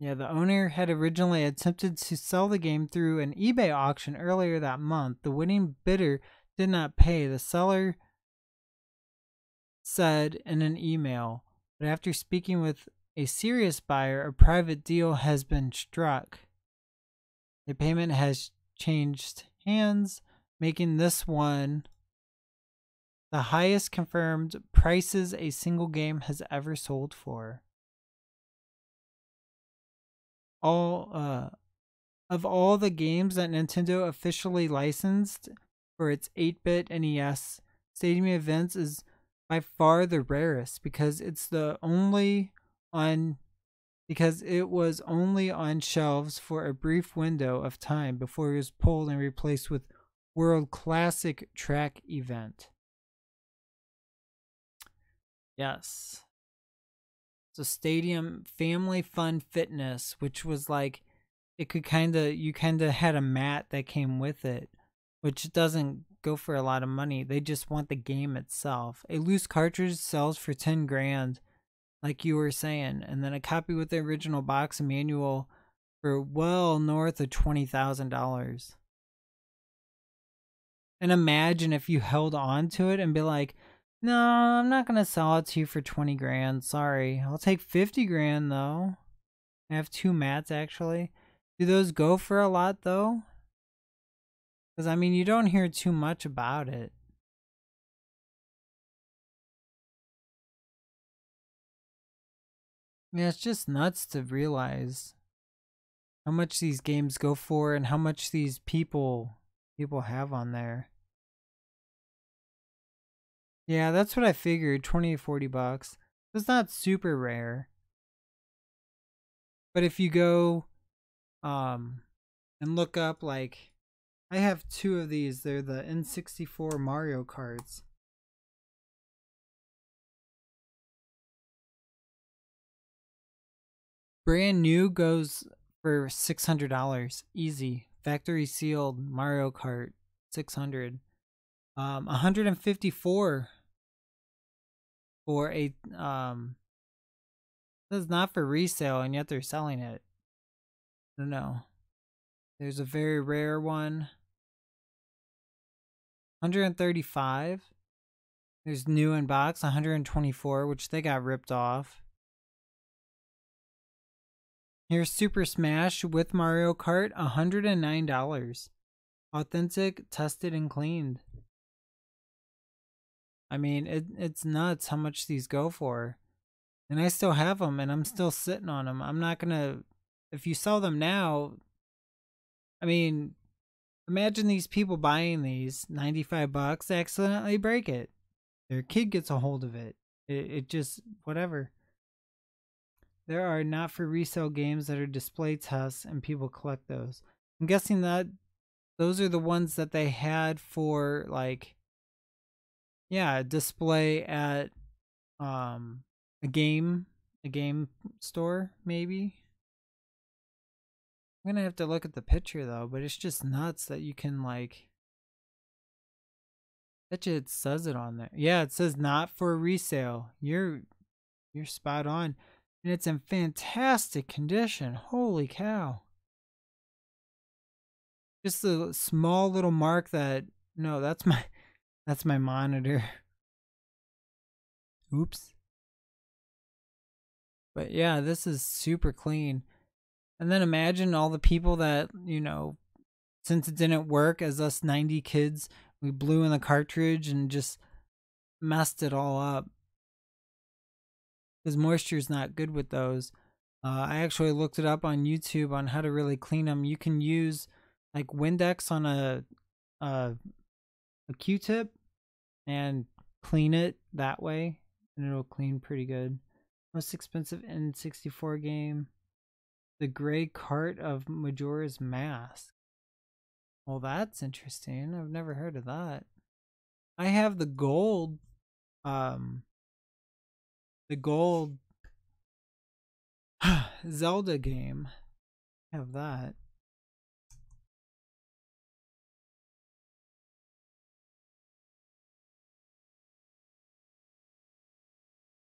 Yeah, the owner had originally attempted to sell the game through an eBay auction earlier that month. The winning bidder did not pay, the seller said in an email. But after speaking with a serious buyer, a private deal has been struck. The payment has changed hands, making this one The highest confirmed prices a single game has ever sold for. All of all the games that Nintendo officially licensed for its 8-bit NES, Stadium Events is by far the rarest because it was only on shelves for a brief window of time before it was pulled and replaced with World Classic Track Event. Yes. So Stadium Family Fun Fitness, which was like you kind of had a mat that came with it, which doesn't go for a lot of money. They just want the game itself. A loose cartridge sells for 10 grand, like you were saying, and then a copy with the original box and manual for well north of $20,000. And imagine if you held on to it and be like, no, I'm not gonna sell it to you for 20 grand. Sorry, I'll take 50 grand though. I have 2 mats actually. Do those go for a lot though? Because I mean, you don't hear too much about it. Yeah, it's just nuts to realize how much these games go for and how much these people have on there. Yeah, that's what I figured, 20 to 40 bucks. It's not super rare. But if you go and look up, like, I have 2 of these. They're the N64 Mario Karts. Brand new goes for $600. Easy. Factory sealed Mario Kart, 600. 154 for a this is not for resale, and yet they're selling it. I don't know. There's a very rare one. 135. There's new in box, 124, which they got ripped off. Here's Super Smash with Mario Kart, $109. Authentic, tested, and cleaned. I mean, it's nuts how much these go for. And I still have them, and I'm still sitting on them. I'm not gonna... If you sell them now... I mean, imagine these people buying these, 95 bucks, accidentally break it. Their kid gets a hold of it. It just... whatever. There are not for resale games that are display tests, and people collect those. I'm guessing that those are the ones that they had for, like... yeah, display at a game store, maybe. I'm gonna have to look at the picture though, but it's just nuts that you can, like, bet you it says it on there. Yeah, it says not for resale. You're spot on. And it's in fantastic condition. Holy cow. Just a small little mark that, no, that's my monitor. Oops. But yeah, this is super clean. And then imagine all the people that, you know, since it didn't work, as us 90 kids, we blew in the cartridge and just messed it all up. Because moisture is not good with those. I actually looked it up on YouTube on how to really clean them. You can use like Windex on a Q-tip and clean it that way, and it'll clean pretty good. Most expensive N64 game. The Gray Cart of Majora's Mask. Well, that's interesting. I've never heard of that. I have the gold Zelda game. I have that.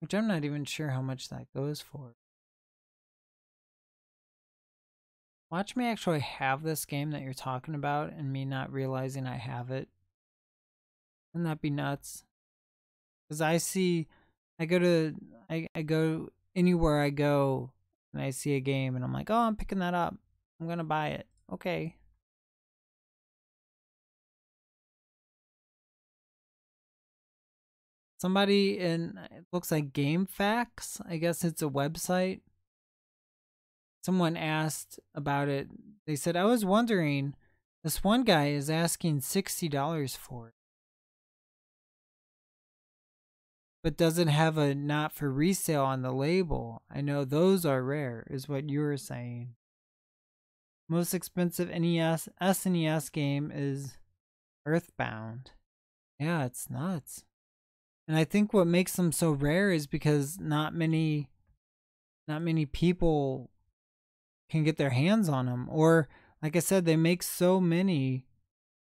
Which I'm not even sure how much that goes for. Watch me actually have this game that you're talking about and me not realizing I have it. Wouldn't that be nuts? Because I go anywhere I go and I see a game and I'm like, oh, I'm picking that up. I'm going to buy it. Okay. Somebody in, it looks like Game Facts, I guess it's a website. Someone asked about it. They said, I was wondering, this one guy is asking $60 for it, but doesn't have a not for resale on the label. I know those are rare, is what you were saying. Most expensive NES, SNES game is Earthbound. Yeah, it's nuts. And I think what makes them so rare is because not many people can get their hands on them, or like I said, they make so many,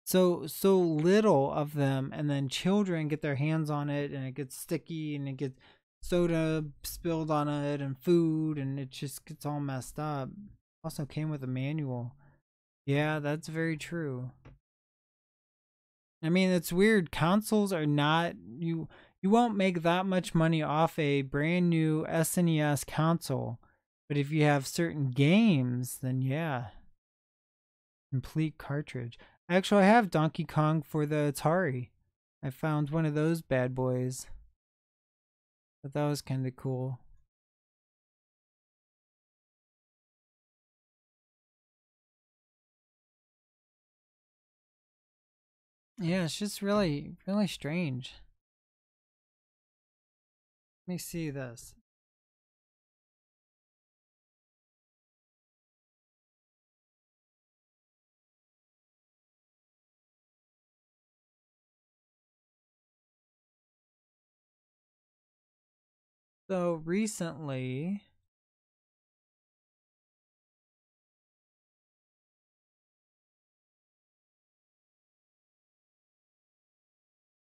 so little of them, and then children get their hands on it and it gets sticky and it gets soda spilled on it and food and it just gets all messed up. Also came with a manual. Yeah, that's very true. I mean, it's weird. Consoles are not, you won't make that much money off a brand new SNES console. But if you have certain games, then yeah. Complete cartridge. Actually, I have Donkey Kong for the Atari. I found one of those bad boys. But that was kind of cool. Yeah, it's just really, really strange. Let me see this. So recently,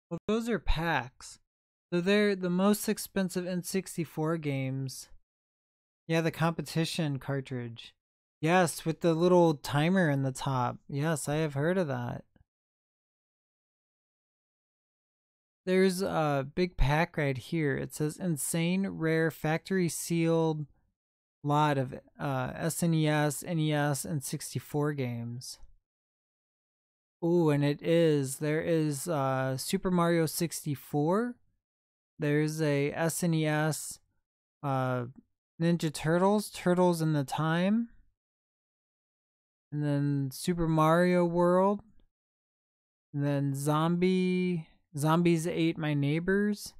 well, those are packs. So they're the most expensive N64 games. Yeah, the competition cartridge. Yes, with the little timer in the top. Yes, I have heard of that. There's a big pack right here. It says insane rare factory sealed lot of SNES, NES, and 64 games. Ooh, and there is Super Mario 64. There's a SNES Ninja Turtles, Turtles in the Time. And then Super Mario World. And then Zombies Ate My Neighbors.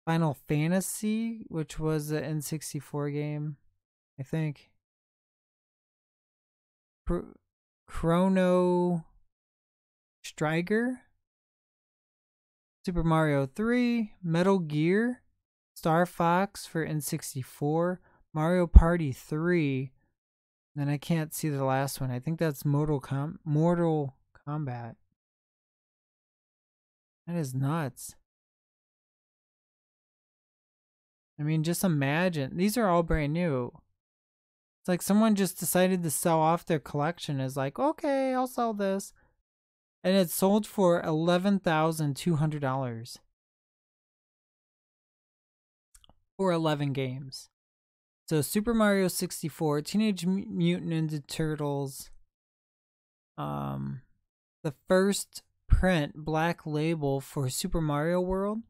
Final Fantasy, which was an N64 game, I think. Chrono Striker. Super Mario 3. Metal Gear. Star Fox for N64. Mario Party 3. Then I can't see the last one. I think that's Mortal Kombat. That is nuts. I mean, just imagine. These are all brand new. It's like someone just decided to sell off their collection. Is like, okay, I'll sell this. And it sold for $11,200 for 11 games. So Super Mario 64, Teenage Mutant Ninja Turtles, the first print black label for Super Mario World,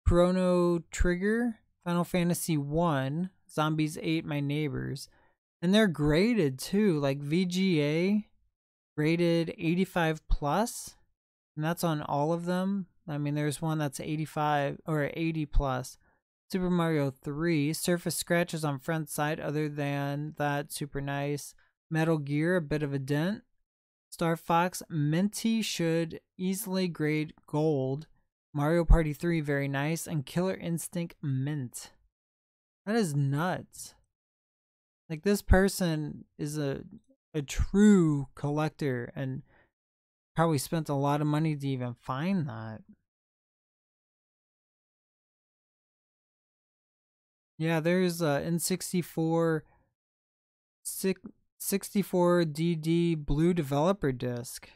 Chrono Trigger, Final Fantasy 1, Zombies Ate My Neighbors. And they're graded too, like VGA rated 85 plus, and that's on all of them. I mean, there's one that's 85 or 80 plus. Super Mario 3, surface scratches on front side, other than that, super nice. Metal Gear, a bit of a dent. Star Fox, minty, should easily grade gold. Mario Party 3, very nice. And Killer Instinct, mint. That is nuts. Like, this person is a true collector and probably spent a lot of money to even find that. Yeah, there's a N64 64DD blue developer disc.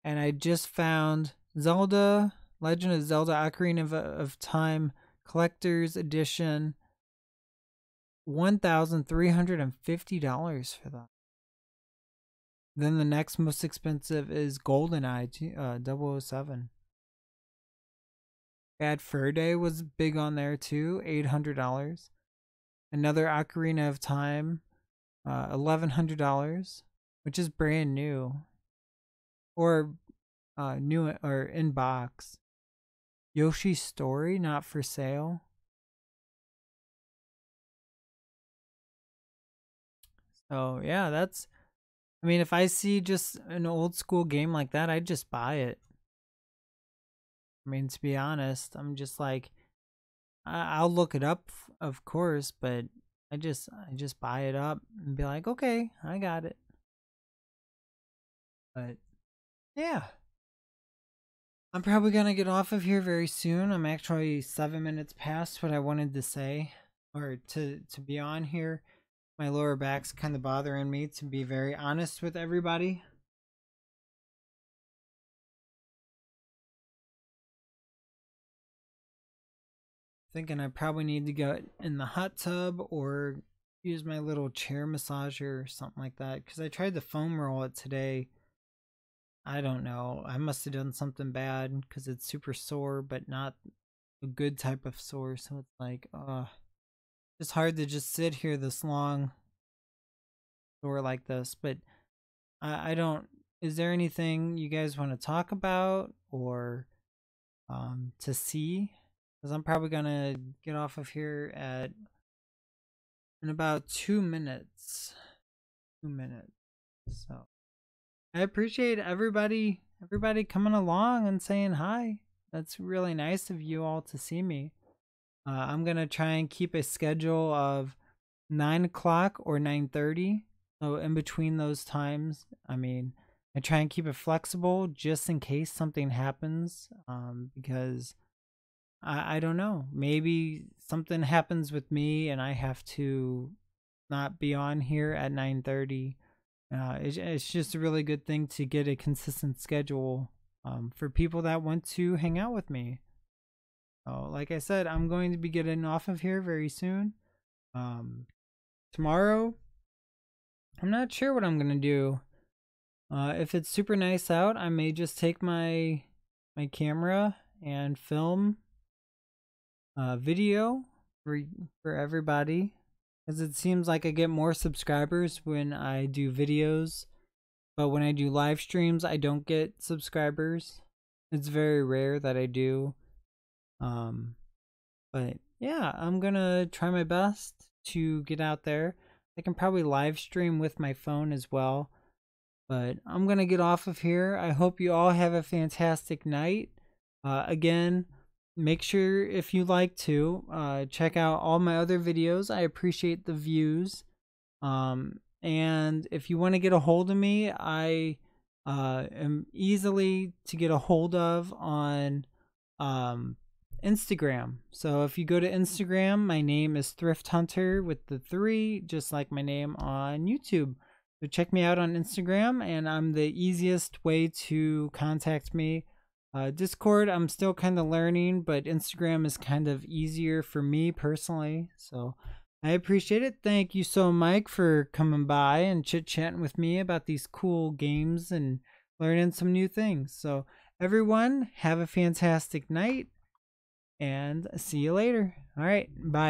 And I just found Zelda, Legend of Zelda Ocarina of Time Collector's Edition. $1,350 for that. Then the next most expensive is GoldenEye 007. Bad Fur Day was big on there too, $800. Another Ocarina of Time, $1,100, which is brand new or new or in box. Yoshi's Story, not for sale. So yeah, that's. I mean, if I see just an old school game like that, I'd just buy it. I mean, to be honest, I'm just like, I'll look it up, of course, but I just buy it up and be like, okay, I got it. But yeah, I'm probably gonna get off of here very soon. I'm actually 7 minutes past what I wanted to say or to be on here. My lower back's kind of bothering me, to be very honest with everybody. Thinking I probably need to go in the hot tub or use my little chair massager or something like that, because I tried to foam roll it today. I don't know. I must have done something bad because it's super sore, but not a good type of sore. So it's like, it's hard to just sit here this long sore like this. But I don't. Is there anything you guys want to talk about or to see? Because I'm probably gonna get off of here in about 2 minutes. 2 minutes. So I appreciate everybody coming along and saying hi. That's really nice of you all to see me. I'm gonna try and keep a schedule of 9 o'clock or 9:30. So in between those times, I mean, I try and keep it flexible just in case something happens. Because I don't know. Maybe something happens with me and I have to not be on here at 9:30. It's just a really good thing to get a consistent schedule for people that want to hang out with me. So, like I said, I'm going to be getting off of here very soon. Tomorrow, I'm not sure what I'm gonna do. If it's super nice out, I may just take my camera and film video for everybody, because it seems like I get more subscribers when I do videos, but when I do live streams I don't get subscribers. It's very rare that I do. But yeah, I'm gonna try my best to get out there. I can probably live stream with my phone as well, but I'm gonna get off of here. I hope you all have a fantastic night. Again, make sure, if you like to, check out all my other videos. I appreciate the views. And if you want to get a hold of me, I am easily to get a hold of on Instagram. So if you go to Instagram, my name is Thrift Hunter with the 3, just like my name on YouTube. So check me out on Instagram, and I'm the easiest way to contact me. Discord, I'm still kind of learning, but Instagram is kind of easier for me personally. So I appreciate it. Thank you so, Mike, for coming by and chit-chatting with me about these cool games and learning some new things. So everyone, have a fantastic night and see you later. All right, bye.